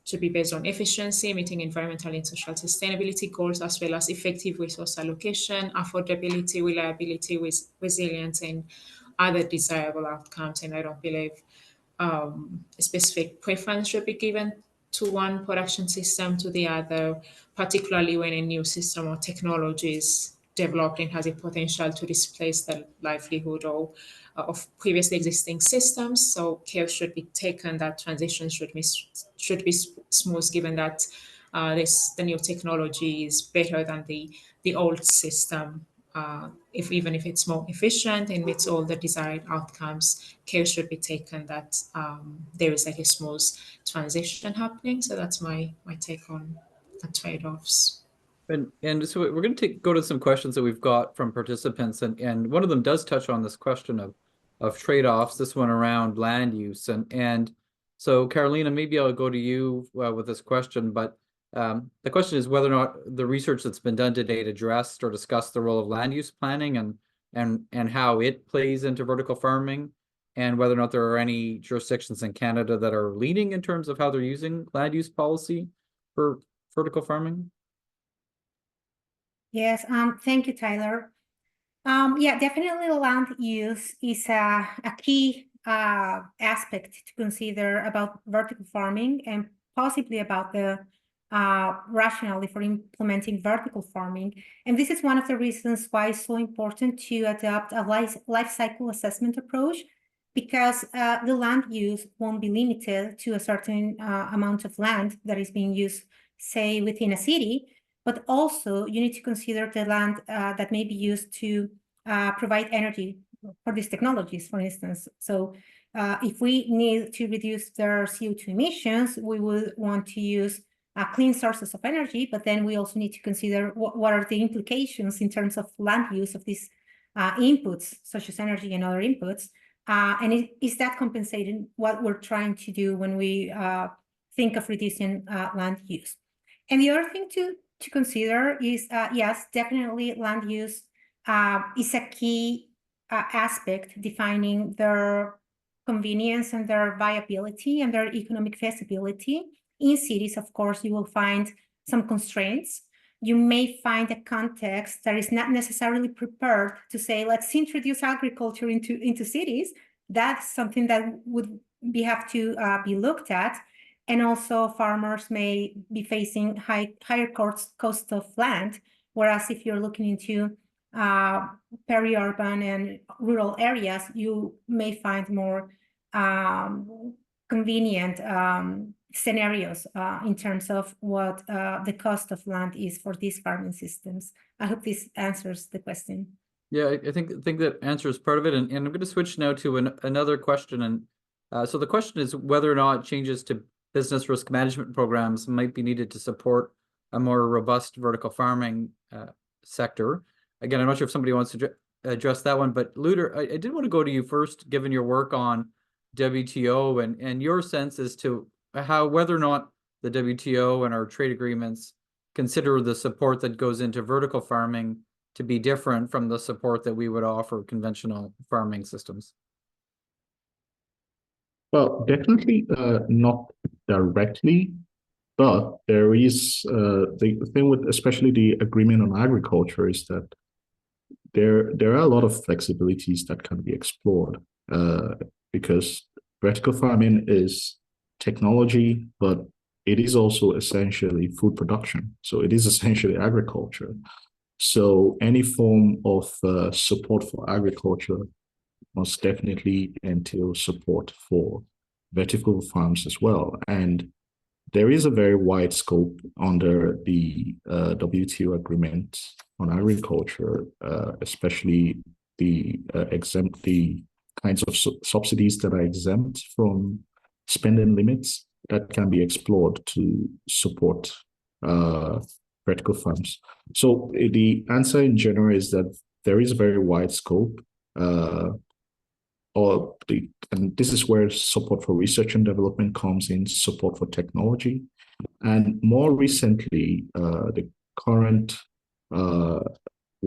Speaker 2: efficiency, meeting environmental and social sustainability goals, as well as effective resource allocation, affordability, reliability, resilience, and other desirable outcomes. And I don't believe a specific preference should be given to one production system to the other, particularly when a new system or technology is developed and has a potential to displace the livelihood or of previously existing systems. So care should be taken that transition should be smooth, given that the new technology is better than the old system. Even if it's more efficient and meets all the desired outcomes, care should be taken that there is like a smooth transition happening. So that's my take on the trade-offs.
Speaker 1: And so we're going to go to some questions that we've got from participants, and one of them does touch on this question of trade-offs. This one around land use, and so Carolina, maybe I'll go to you with this question, but the question is whether or not the research that's been done to date addressed or discussed the role of land use planning and how it plays into vertical farming, and whether or not there are any jurisdictions in Canada that are leading in terms of how they're using land use policy for vertical farming.
Speaker 4: Yes, thank you, Tyler. Yeah, definitely land use is a key aspect to consider about vertical farming, and possibly about the rationale for implementing vertical farming. And this is one of the reasons why it's so important to adopt a life cycle assessment approach, because the land use won't be limited to a certain amount of land that is being used, say, within a city, but also you need to consider the land that may be used to provide energy for these technologies, for instance. So if we need to reduce their CO2 emissions, we would want to use clean sources of energy, but then we also need to consider what are the implications in terms of land use of these inputs, such as energy and other inputs. And is that compensating what we're trying to do when we think of reducing land use? And the other thing to consider is, yes, definitely land use is a key aspect defining their convenience and their viability and their economic feasibility. In cities, of course, you will find some constraints. You may find a context that is not necessarily prepared to say, let's introduce agriculture into cities. That's something that would have to be looked at. And also farmers may be facing higher cost of land, whereas if you're looking into peri-urban and rural areas, you may find more convenient scenarios in terms of what the cost of land is for these farming systems. I hope this answers the question.
Speaker 1: Yeah, I think that answers part of it, and I'm going to switch now to another question. And so the question is whether or not changes to business risk management programs might be needed to support a more robust vertical farming sector. Again, I'm not sure if somebody wants to address that one, but Luder, I did want to go to you first, given your work on WTO and your sense as to how whether or not the WTO and our trade agreements consider the support that goes into vertical farming to be different from the support that we would offer conventional farming systems.
Speaker 3: Well, definitely not directly, but there is the thing with especially the agreement on agriculture is that there are a lot of flexibilities that can be explored because vertical farming is technology, but it is also essentially food production. So it is essentially agriculture. So any form of support for agriculture must definitely entail support for vertical farms as well. And there is a very wide scope under the WTO agreement on agriculture, especially the kinds of subsidies that are exempt from spending limits that can be explored to support vertical farms. So the answer in general is that there is a very wide scope, and this is where support for research and development comes in, support for technology. And more recently, the current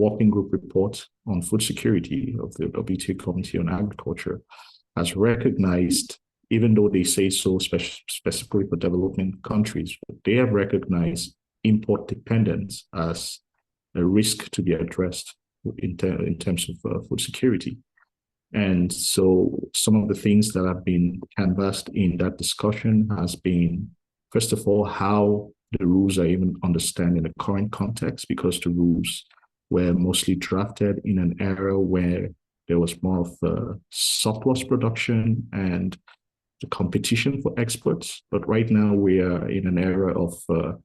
Speaker 3: working group report on food security of the WTO Committee on Agriculture has recognized, even though they say so specifically for developing countries, they have recognized import dependence as a risk to be addressed in terms of food security. And so some of the things that have been canvassed in that discussion has been, first of all, how the rules are even understood in the current context, because the rules were mostly drafted in an era where there was more of surplus production and the competition for exports. But right now we are in an era of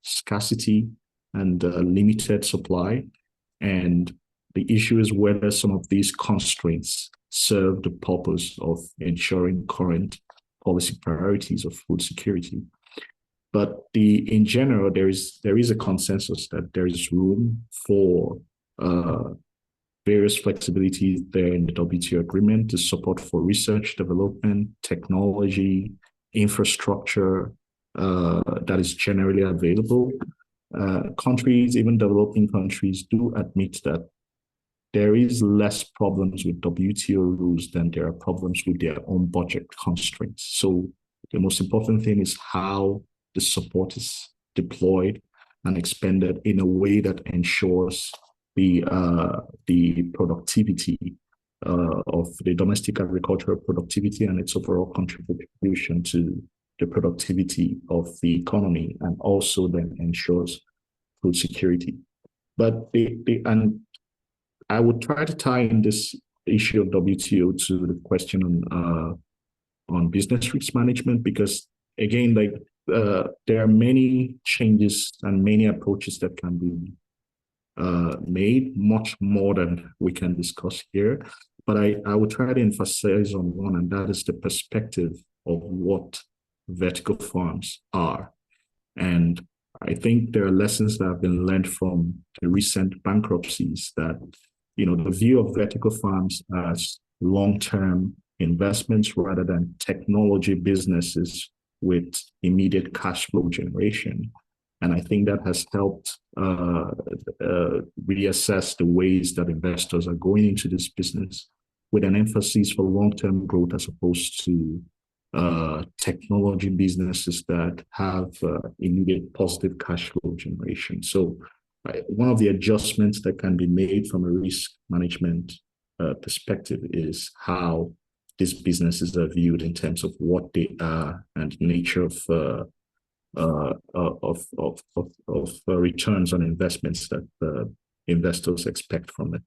Speaker 3: scarcity and limited supply. And the issue is whether some of these constraints serve the purpose of ensuring current policy priorities of food security. But in general, there is a consensus that there is room for various flexibilities there in the WTO agreement to support for research, development, technology, infrastructure that is generally available. Countries, even developing countries, do admit that there is less problems with WTO rules than there are problems with their own budget constraints. So the most important thing is how the support is deployed and expended in a way that ensures the productivity of the domestic agricultural productivity and its overall contribution to the productivity of the economy, and also then ensures food security. But and I would try to tie in this issue of WTO to the question on business risk management, because again, like there are many changes and many approaches that can be made, much more than we can discuss here. But I would try to emphasize on one, and that is the perspective of what vertical farms are. And I think there are lessons that have been learned from the recent bankruptcies that, the view of vertical farms as long-term investments rather than technology businesses with immediate cash flow generation. And I think that has helped reassess the ways that investors are going into this business, with an emphasis for long-term growth as opposed to technology businesses that have immediate positive cash flow generation. So one of the adjustments that can be made from a risk management perspective is how these businesses are viewed in terms of what they are and nature of returns on investments that investors expect from it.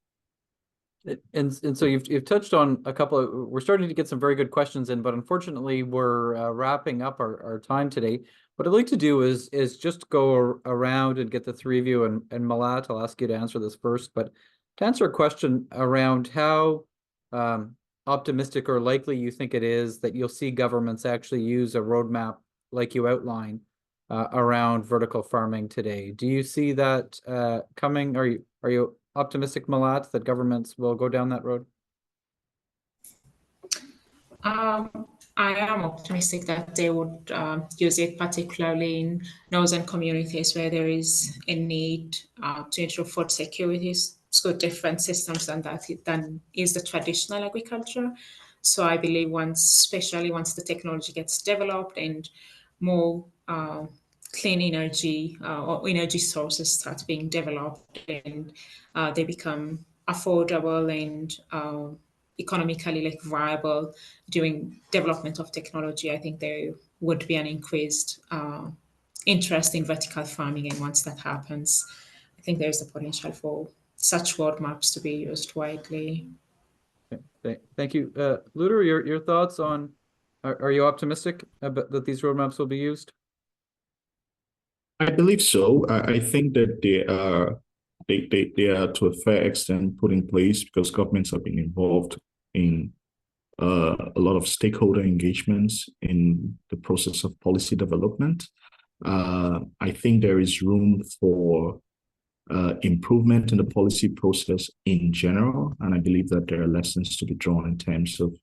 Speaker 1: And so you've touched on a couple of, we're starting to get some very good questions in, but unfortunately we're wrapping up our time today. What I'd like to do is just go around and get the three of you, and Malat, I'll ask you to answer this first, but to answer a question around how optimistic or likely you think it is that you'll see governments actually use a roadmap like you outlined around vertical farming today. Do you see that coming? Are you optimistic, Malat, that governments will go down that road?
Speaker 2: I am optimistic that they would use it, particularly in northern communities where there is a need to ensure food security. So different systems than is the traditional agriculture. So I believe especially once the technology gets developed and more clean energy or energy sources start being developed, and they become affordable and economically viable during development of technology, I think there would be an increased interest in vertical farming. And once that happens, I think there's the potential for such roadmaps to be used widely.
Speaker 1: Okay. Thank you. Luder, your thoughts on, are you optimistic about that these roadmaps will be used?
Speaker 3: I believe so. I think that they are to a fair extent put in place because governments have been involved in a lot of stakeholder engagements in the process of policy development. I think there is room for improvement in the policy process in general, and I believe that there are lessons to be drawn in terms of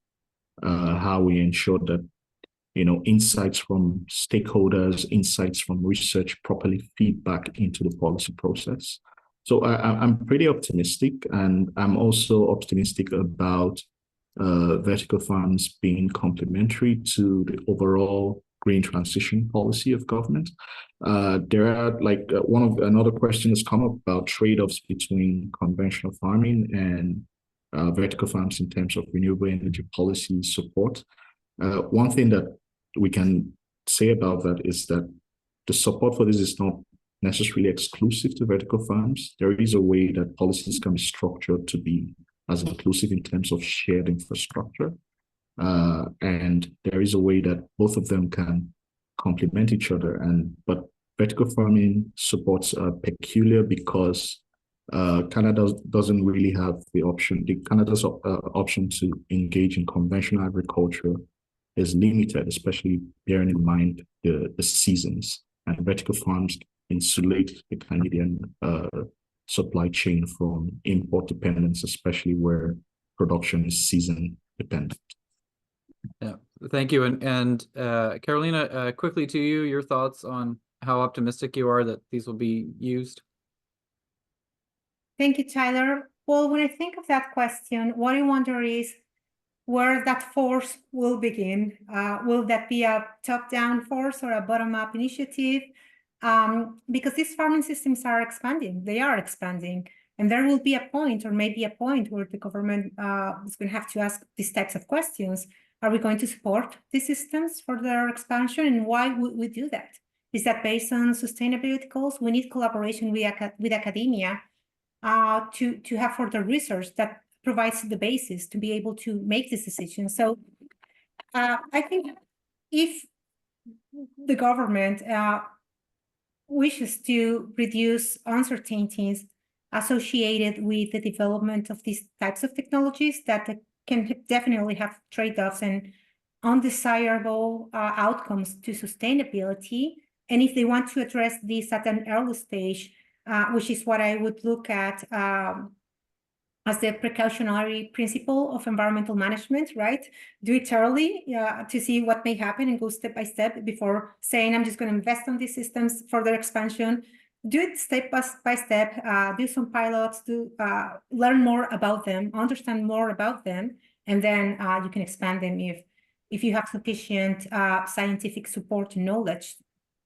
Speaker 3: how we ensure that insights from stakeholders, insights from research properly feed back into the policy process. So I'm pretty optimistic, and I'm also optimistic about vertical farms being complementary to the overall green transition policy of government. There are another question has come up about trade-offs between conventional farming and vertical farms in terms of renewable energy policy support. One thing that we can say about that is that the support for this is not necessarily exclusive to vertical farms. There is a way that policies can be structured to be as inclusive in terms of shared infrastructure. And there is a way that both of them can complement each other. But vertical farming supports are peculiar because Canada doesn't really have the option. Canada's option to engage in conventional agriculture is limited, especially bearing in mind the seasons. And vertical farms insulate the Canadian supply chain from import dependence, especially where production is season dependent.
Speaker 1: Yeah, thank you. And Carolina, quickly to you, your thoughts on how optimistic you are that these will be used?
Speaker 4: Thank you, Tyler. Well, when I think of that question, what I wonder is where that force will begin. Will that be a top-down force or a bottom-up initiative? Because these farming systems are expanding. They are expanding. And there will be a point, or maybe a point, where the government is going to have to ask these types of questions. Are we going to support these systems for their expansion? And why would we do that? Is that based on sustainability goals? We need collaboration with academia to have further research that provides the basis to be able to make this decision. So I think if the government wishes to reduce uncertainties associated with the development of these types of technologies, that can definitely have trade-offs and undesirable outcomes to sustainability. And if they want to address this at an early stage, which is what I would look at as the precautionary principle of environmental management, right? Do it early to see what may happen and go step by step before saying, I'm just going to invest on these systems for their expansion. Do it step by step, do some pilots, learn more about them, understand more about them, and then you can expand them if you have sufficient scientific support and knowledge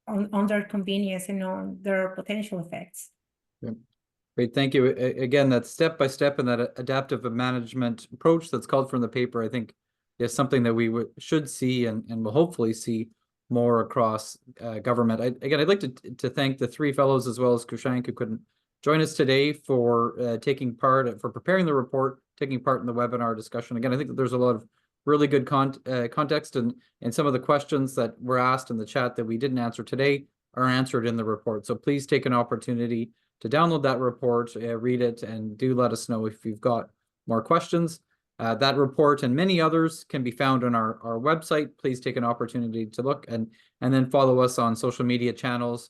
Speaker 4: on their convenience and on their potential effects.
Speaker 1: Yeah. Great, thank you. Again, that step by step and that adaptive management approach that's called from the paper, I think is something that we should see and will hopefully see more across government. I'd like to thank the three fellows as well as Kushank, who couldn't join us today, for preparing the report, taking part in the webinar discussion. Again, I think that there's a lot of really good context, and some of the questions that were asked in the chat that we didn't answer today are answered in the report. So please take an opportunity to download that report, read it, and do let us know if you've got more questions. That report and many others can be found on our website. Please take an opportunity to look and then follow us on social media channels.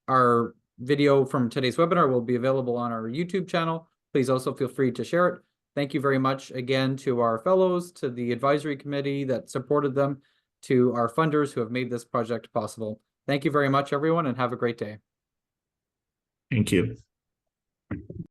Speaker 1: Our video from today's webinar will be available on our YouTube channel. Please also feel free to share it. Thank you very much again to our fellows, to the advisory committee that supported them, to our funders who have made this project possible. Thank you very much, everyone, and have a great day.
Speaker 3: Thank you.